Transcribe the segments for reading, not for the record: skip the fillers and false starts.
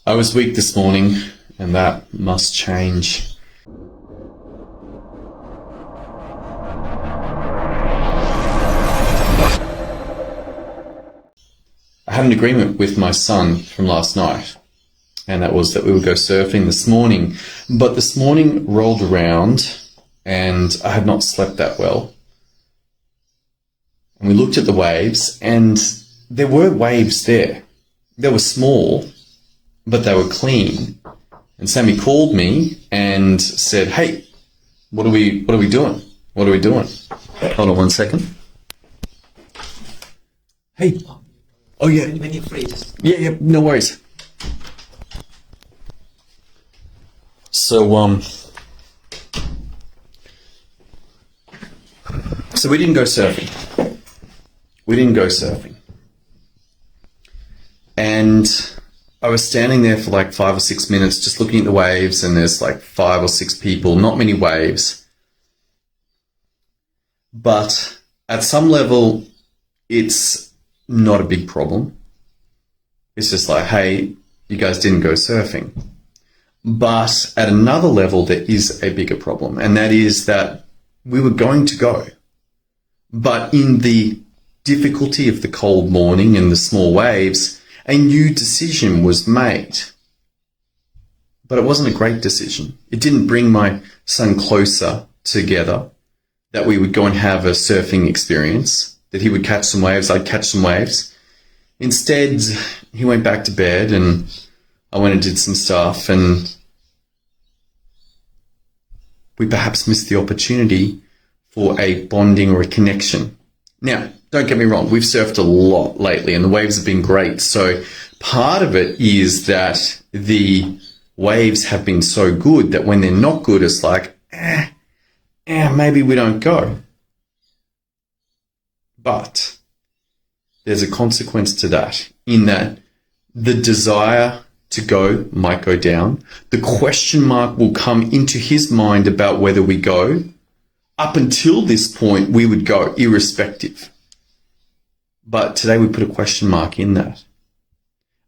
I was weak this morning, and that must change. I had an agreement with my son from last night, and that was that we would go surfing this morning. But this morning rolled around, and I had not slept that well. And we looked at the waves, and there were waves there. They were small, but they were clean. And Sammy called me and said, "Hey, what are we doing? What are we doing?" Hold on one second. Hey. Oh yeah. When you're free, just... Yeah, no worries. So we didn't go surfing. And I was standing there for like 5 or 6 minutes just looking at the waves, and there's like 5 or 6 people, not many waves. But at some level, it's not a big problem. It's just like, hey, you guys didn't go surfing. But at another level, there is a bigger problem, and that is that we were going to go. But in the difficulty of the cold morning and the small waves, a new decision was made. But it wasn't a great decision. It didn't bring my son closer together, that we would go and have a surfing experience, that he would catch some waves, I'd catch some waves. Instead, he went back to bed, and I went and did some stuff, and we perhaps missed the opportunity for a bonding or a connection. Now, don't get me wrong, we've surfed a lot lately and the waves have been great. So part of it is that the waves have been so good that when they're not good, it's like, maybe we don't go. But there's a consequence to that, in that the desire to go might go down. The question mark will come into his mind about whether we go. Up until this point, we would go irrespective. But today we put a question mark in that.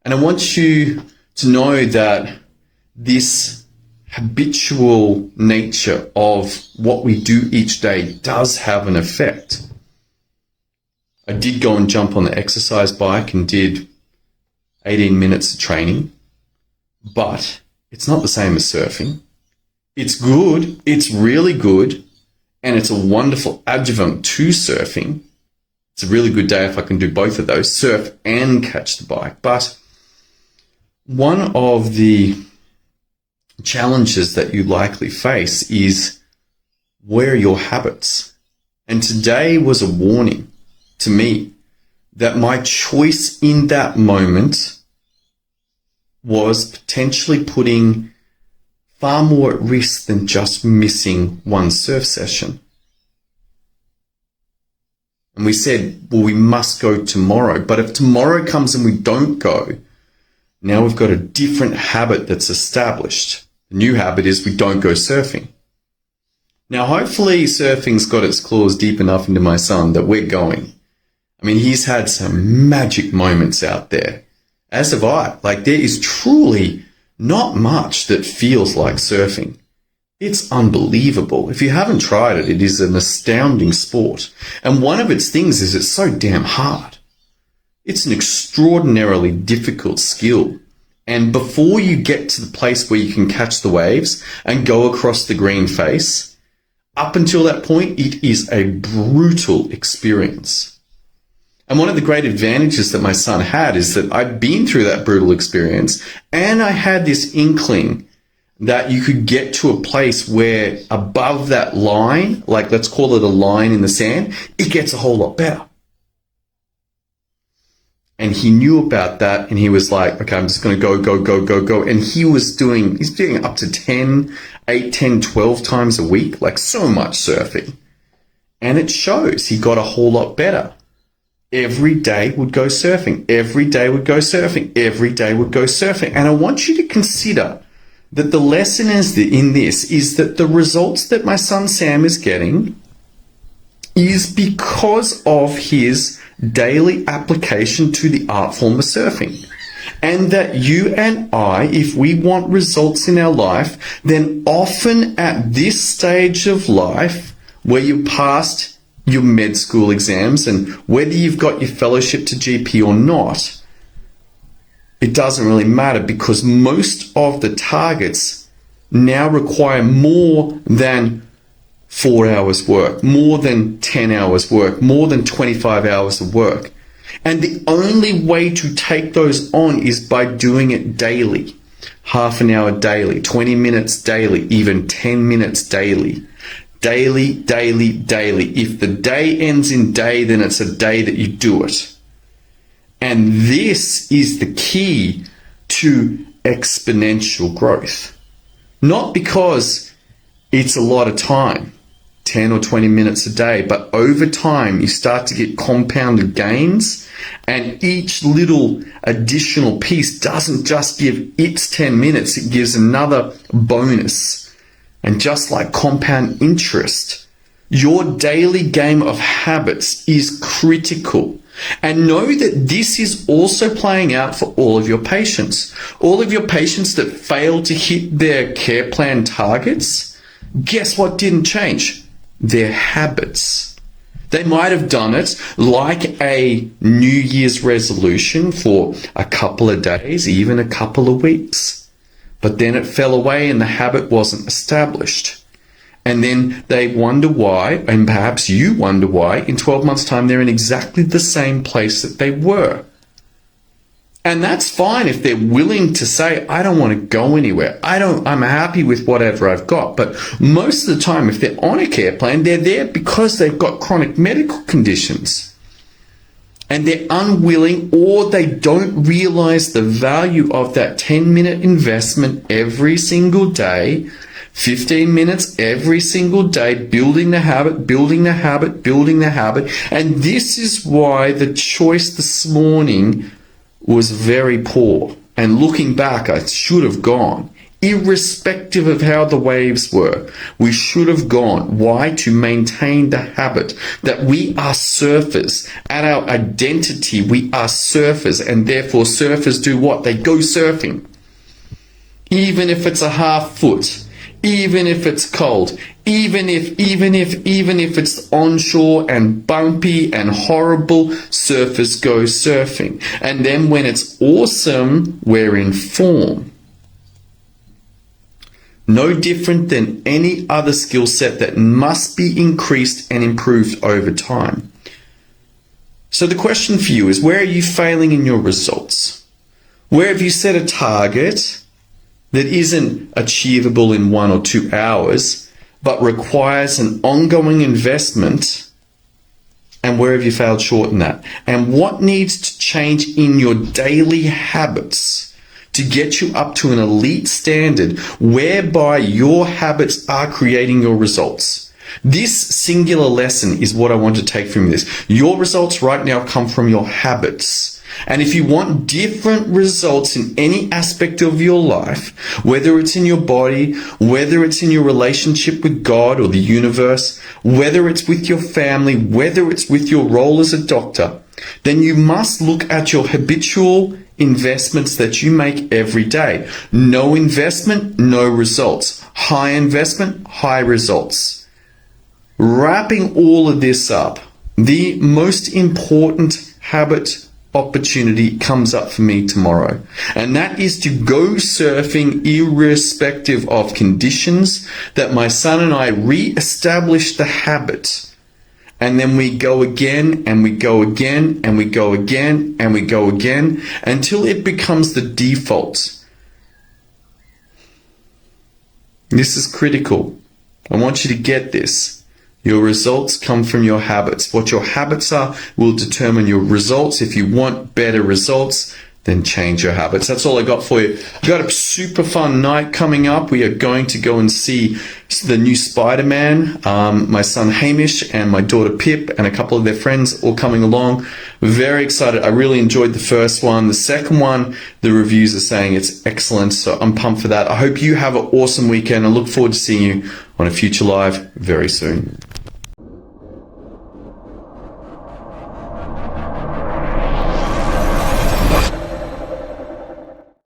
And I want you to know that this habitual nature of what we do each day does have an effect. I did go and jump on the exercise bike and did 18 minutes of training, but it's not the same as surfing. It's good, it's really good, and it's a wonderful adjuvant to surfing. It's a really good day if I can do both of those, surf and catch the bike. But one of the challenges that you likely face is, where are your habits? And today was a warning to me that my choice in that moment was potentially putting far more at risk than just missing one surf session. And we said, well, we must go tomorrow. But if tomorrow comes and we don't go, now we've got a different habit that's established. The new habit is we don't go surfing. Now, hopefully surfing's got its claws deep enough into my son that we're going. I mean, he's had some magic moments out there, as have I. Like, there is truly not much that feels like surfing. It's unbelievable. If you haven't tried it, it is an astounding sport. And one of its things is it's so damn hard. It's an extraordinarily difficult skill. And before you get to the place where you can catch the waves and go across the green face, up until that point, it is a brutal experience. And one of the great advantages that my son had is that I'd been through that brutal experience, and I had this inkling that you could get to a place where above that line, like let's call it a line in the sand, it gets a whole lot better. And he knew about that, and he was like, okay, I'm just going to go. And he's doing up to 8, 10, 12 times a week, like so much surfing. And it shows he got a whole lot better. Every day would go surfing. Every day would go surfing. Every day would go surfing. And I want you to consider that the lesson in this is that the results that my son Sam is getting is because of his daily application to the art form of surfing. And that you and I, if we want results in our life, then often at this stage of life, where you passed your med school exams and whether you've got your fellowship to GP or not, it doesn't really matter, because most of the targets now require more than 4 hours work, more than 10 hours work, more than 25 hours of work. And the only way to take those on is by doing it daily. Half an hour daily, 20 minutes daily, even 10 minutes daily. Daily, daily, daily. If the day ends in day, then it's a day that you do it. And this is the key to exponential growth. Not because it's a lot of time, 10 or 20 minutes a day, but over time you start to get compounded gains, and each little additional piece doesn't just give its 10 minutes, it gives another bonus. And just like compound interest, your daily game of habits is critical. And know that this is also playing out for all of your patients. All of your patients that fail to hit their care plan targets, guess what didn't change? Their habits. They might have done it like a New Year's resolution for a couple of days, even a couple of weeks. But then it fell away and the habit wasn't established. And then they wonder why, and perhaps you wonder why, in 12 months' time they're in exactly the same place that they were. And that's fine if they're willing to say, I don't want to go anywhere. I'm happy with whatever I've got. But most of the time, if they're on a care plan, they're there because they've got chronic medical conditions. And they're unwilling, or they don't realize the value of that 10-minute investment every single day, 15 minutes every single day, building the habit, building the habit, building the habit. And this is why the choice this morning was very poor. And looking back, I should have gone. Irrespective of how the waves were, we should have gone. Why? To maintain the habit that we are surfers. At our identity, we are surfers, and therefore surfers do what? They go surfing. Even if it's a half foot, even if it's cold, even if it's onshore and bumpy and horrible, surfers go surfing. And then when it's awesome, we're in form. No different than any other skill set that must be increased and improved over time. So the question for you is, where are you failing in your results? Where have you set a target that isn't achievable in 1 or 2 hours, but requires an ongoing investment? And where have you failed short in that? And what needs to change in your daily habits to get you up to an elite standard whereby your habits are creating your results? This singular lesson is what I want to take from this. Your results right now come from your habits. And if you want different results in any aspect of your life, whether it's in your body, whether it's in your relationship with God or the universe, whether it's with your family, whether it's with your role as a doctor, then you must look at your habitual investments that you make every day. No investment, no results. High investment, high results. Wrapping all of this up, the most important habit opportunity comes up for me tomorrow, and that is to go surfing irrespective of conditions, that my son and I re-establish the habit, and then we go again and we go again and we go again and we go again until it becomes the default. This is critical. I want you to get this. Your results come from your habits. What your habits are will determine your results. If you want better results, then change your habits. That's all I got for you. I've got a super fun night coming up. We are going to go and see the new Spider-Man. My son Hamish and my daughter Pip and a couple of their friends all coming along. Very excited. I really enjoyed the first one. The second one, the reviews are saying it's excellent, so I'm pumped for that. I hope you have an awesome weekend. I look forward to seeing you on a future live very soon.